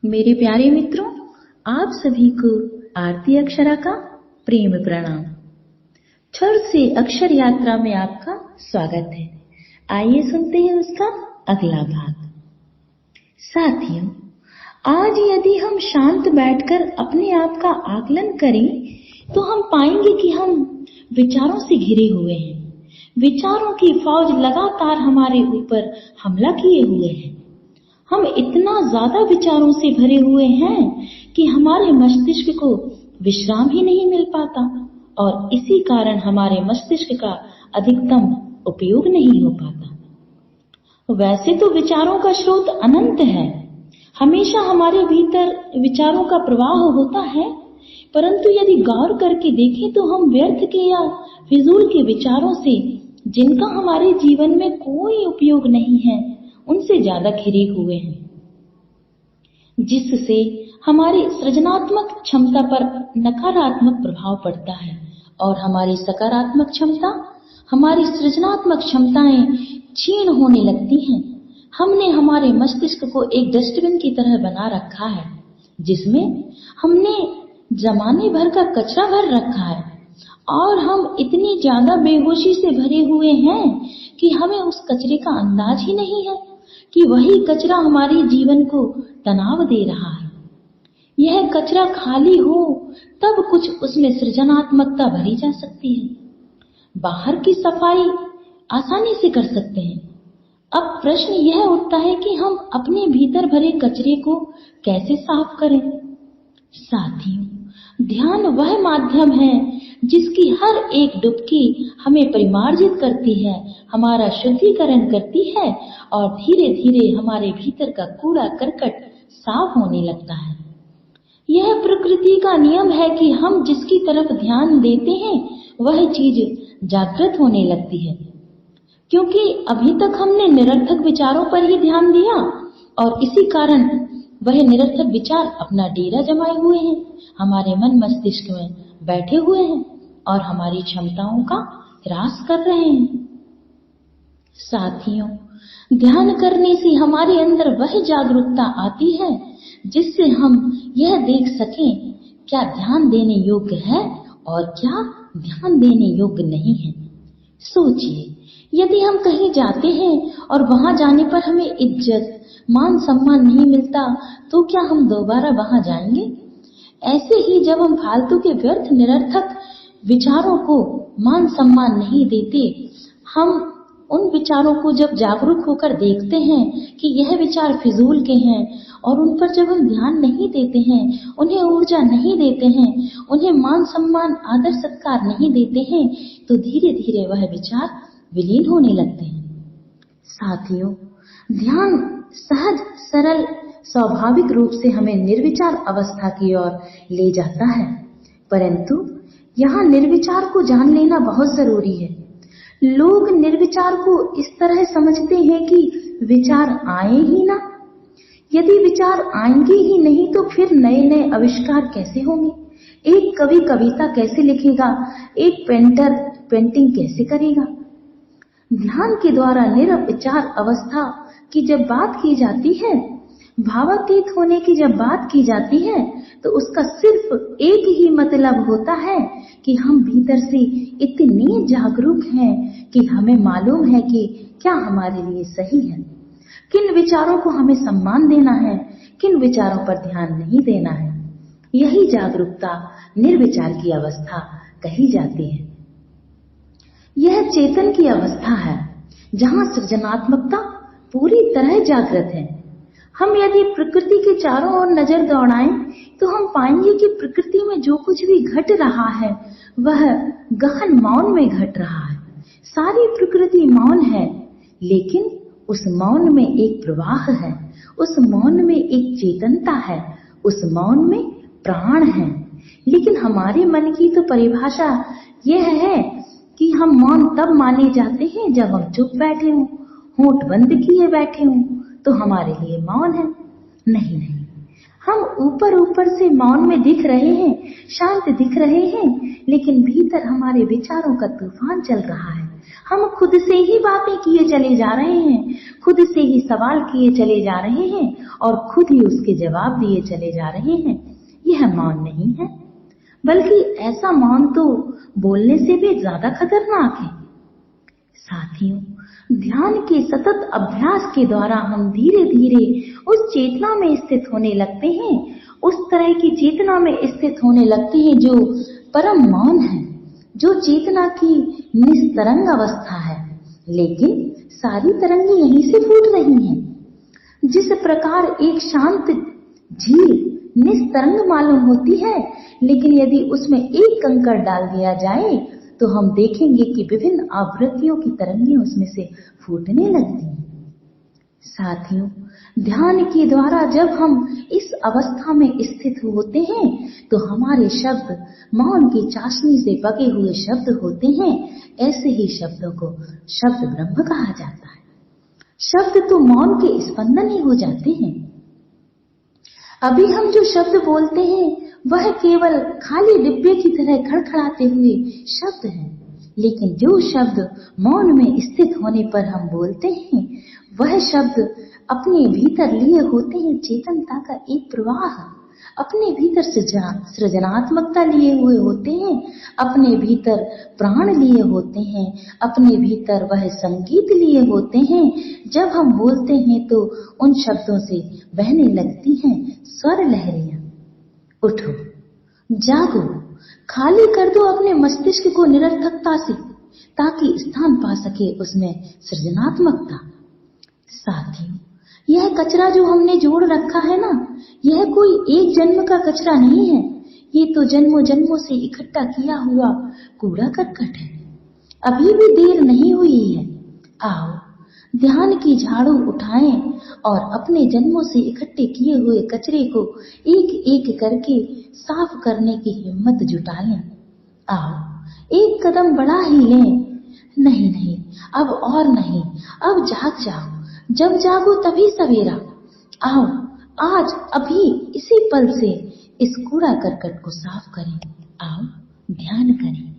मेरे प्यारे मित्रों, आप सभी को आरती अक्षरा का प्रेम प्रणाम। क्षर से अक्षर यात्रा में आपका स्वागत है। आइए सुनते हैं उसका अगला भाग। साथियों, आज यदि हम शांत बैठकर अपने आप का आकलन करें तो हम पाएंगे कि हम विचारों से घिरे हुए हैं। विचारों की फौज लगातार हमारे ऊपर हमला किए हुए है। हम इतना ज्यादा विचारों से भरे हुए हैं कि हमारे मस्तिष्क को विश्राम ही नहीं मिल पाता और इसी कारण हमारे मस्तिष्क का अधिकतम उपयोग नहीं हो पाता। वैसे तो विचारों का स्रोत अनंत है, हमेशा हमारे भीतर विचारों का प्रवाह होता है, परंतु यदि गौर करके देखें तो हम व्यर्थ के या फिजूल के विचारों से, जिनका हमारे जीवन में कोई उपयोग नहीं है, उनसे ज्यादा घिरे हुए हैं, जिससे हमारी सृजनात्मक क्षमता पर नकारात्मक प्रभाव पड़ता है और हमारी सकारात्मक क्षमता, हमारी सृजनात्मक क्षमताएं क्षीण होने लगती हैं। हमने हमारे मस्तिष्क को एक डस्टबिन की तरह बना रखा है, जिसमें हमने जमाने भर का कचरा भर रखा है और हम इतनी ज्यादा बेहोशी से भरे हुए हैं कि हमें उस कचरे का अंदाज ही नहीं है कि वही कचरा हमारे जीवन को तनाव दे रहा है। यह कचरा खाली हो तब कुछ उसमें सृजनात्मकता भरी जा सकती है। बाहर की सफाई आसानी से कर सकते हैं। अब प्रश्न यह उठता है कि हम अपने भीतर भरे कचरे को कैसे साफ करें। साथियों, ध्यान वह माध्यम है जिसकी हर एक डुबकी हमें परिमार्जित करती है, हमारा शुद्धिकरण करती है और धीरे धीरे हमारे भीतर का कूड़ा करकट साफ होने लगता है। यह प्रकृति का नियम है कि हम जिसकी तरफ ध्यान देते हैं वह चीज जागृत होने लगती है, क्योंकि अभी तक हमने निरर्थक विचारों पर ही ध्यान दिया और इसी कारण वह निरर्थक विचार अपना डेरा जमाए हुए हैं, हमारे मन मस्तिष्क में बैठे हुए हैं और हमारी क्षमताओं का ह्रास कर रहे हैं। साथियों, ध्यान करने से हमारे अंदर वह जागरूकता आती है जिससे हम यह देख सकें क्या ध्यान देने योग्य है और क्या ध्यान देने योग्य नहीं है। सोचिए, यदि हम कहीं जाते हैं और वहां जाने पर हमें इज्जत मान सम्मान नहीं मिलता तो क्या हम दोबारा वहां जाएंगे? ऐसे ही जब हम फालतू के व्यर्थ निरर्थक विचारों को मान सम्मान नहीं देते, हम उन विचारों को जब जागरूक होकर देखते हैं कि यह विचार फिजूल के हैं और उन पर जब हम ध्यान नहीं देते हैं, उन्हें ऊर्जा नहीं देते हैं, उन्हें मान सम्मान आदर सत्कार नहीं देते हैं, तो धीरे धीरे वह विचार विलीन होने लगते हैं। साथियों, ध्यान सहज सरल स्वाभाविक रूप से हमें निर्विचार अवस्था की ओर ले जाता है, परंतु यहाँ निर्विचार को जान लेना बहुत जरूरी है। लोग निर्विचार को इस तरह समझते हैं कि विचार आए ही ना। यदि विचार आएंगे ही नहीं तो फिर नए नए आविष्कार कैसे होंगे? एक कवि कविता कैसे लिखेगा? एक पेंटर पेंटिंग कैसे करेगा? ध्यान के द्वारा निर्विचार अवस्था की जब बात की जाती है, भावातीत होने की जब बात की जाती है, तो उसका सिर्फ एक ही मतलब होता है कि हम भीतर से इतने जागरूक हैं कि हमें मालूम है कि क्या हमारे लिए सही है, किन विचारों को हमें सम्मान देना है, किन विचारों पर ध्यान नहीं देना है। यही जागरूकता निर्विचार की अवस्था कही जाती है। यह चेतन की अवस्था है जहां सृजनात्मकता पूरी तरह जागृत है। हम यदि प्रकृति के चारों ओर नजर दौड़ाएं तो हम पाएंगे कि प्रकृति में जो कुछ भी घट रहा है वह गहन मौन में घट रहा है। सारी प्रकृति मौन है, लेकिन उस मौन में एक प्रवाह है, उस मौन में एक चेतनता है, उस मौन में प्राण है। लेकिन हमारे मन की तो परिभाषा यह है कि हम मौन तब माने जाते हैं जब हम चुप बैठे हों, होंठ बंद किए बैठे हों, तो हमारे लिए मौन है। नहीं नहीं, हम ऊपर ऊपर से मौन में दिख रहे हैं, शांत दिख रहे हैं, लेकिन भीतर हमारे विचारों का तूफान चल रहा है। हम खुद से ही बातें किए चले जा रहे हैं, खुद से ही सवाल किए चले जा रहे हैं और खुद ही उसके जवाब दिए चले जा रहे हैं। यह मौन नहीं है, बल्कि ऐसा मौन तो बोलने से भी ज्यादा खतरनाक है। साथियों, ध्यान के सतत अभ्यास के द्वारा हम धीरे धीरे उस चेतना में स्थित होने लगते हैं, उस तरह की चेतना में स्थित होने लगते हैं जो परम मौन है, जो चेतना की निस्तरंग अवस्था है। लेकिन सारी तरंगें यहीं से फूट रही हैं। जिस प्रकार एक शांत झील निस्तरंग मालूम होती है, लेकिन यदि उसमें एक कंकड़ डाल दिया जाए तो हम देखेंगे कि विभिन्न आवृत्तियों की तरंगें उसमें से फूटने लगती हैं। साथियों, ध्यान के द्वारा जब हम इस अवस्था में स्थित होते हैं तो हमारे शब्द मौन की चाशनी से पके हुए शब्द होते हैं। ऐसे ही शब्दों को शब्द ब्रह्म कहा जाता है। शब्द तो मौन के स्पंदन ही हो जाते हैं। अभी हम जो शब्द बोलते हैं वह केवल खाली डिब्बे की तरह खड़खड़ाते हुए शब्द हैं, लेकिन जो शब्द मौन में स्थित होने पर हम बोलते हैं वह शब्द अपने भीतर लिए होते हैं चेतनता का एक प्रवाह, अपने भीतर सृजनात्मकता लिए हुए होते हैं, अपने भीतर प्राण लिए होते हैं, अपने भीतर वह संगीत लिए होते हैं। जब हम बोलते हैं तो उन शब्दों से बहने लगती हैं स्वर लहरियां। उठो, जागो, खाली कर दो अपने मस्तिष्क को निरर्थकता से, ताकि स्थान पा सके उसमें सृजनात्मकता। साथियों, यह कचरा जो हमने जोड़ रखा है ना, यह कोई एक जन्म का कचरा नहीं है, ये तो जन्मों जन्मों से इकट्ठा किया हुआ कूड़ा करकट है। अभी भी देर नहीं हुई है। आओ, ध्यान की झाड़ू उठाएं और अपने जन्मों से इकट्ठे किए हुए कचरे को एक एक करके साफ करने की हिम्मत जुटा लें। आओ, एक कदम बढ़ा ही लें। नहीं नहीं, अब और नहीं, अब जाग जाओ। जब जागो तभी सवेरा। आओ, आज अभी इसी पल से इस कूड़ा करकट को साफ करें। आओ, ध्यान करें।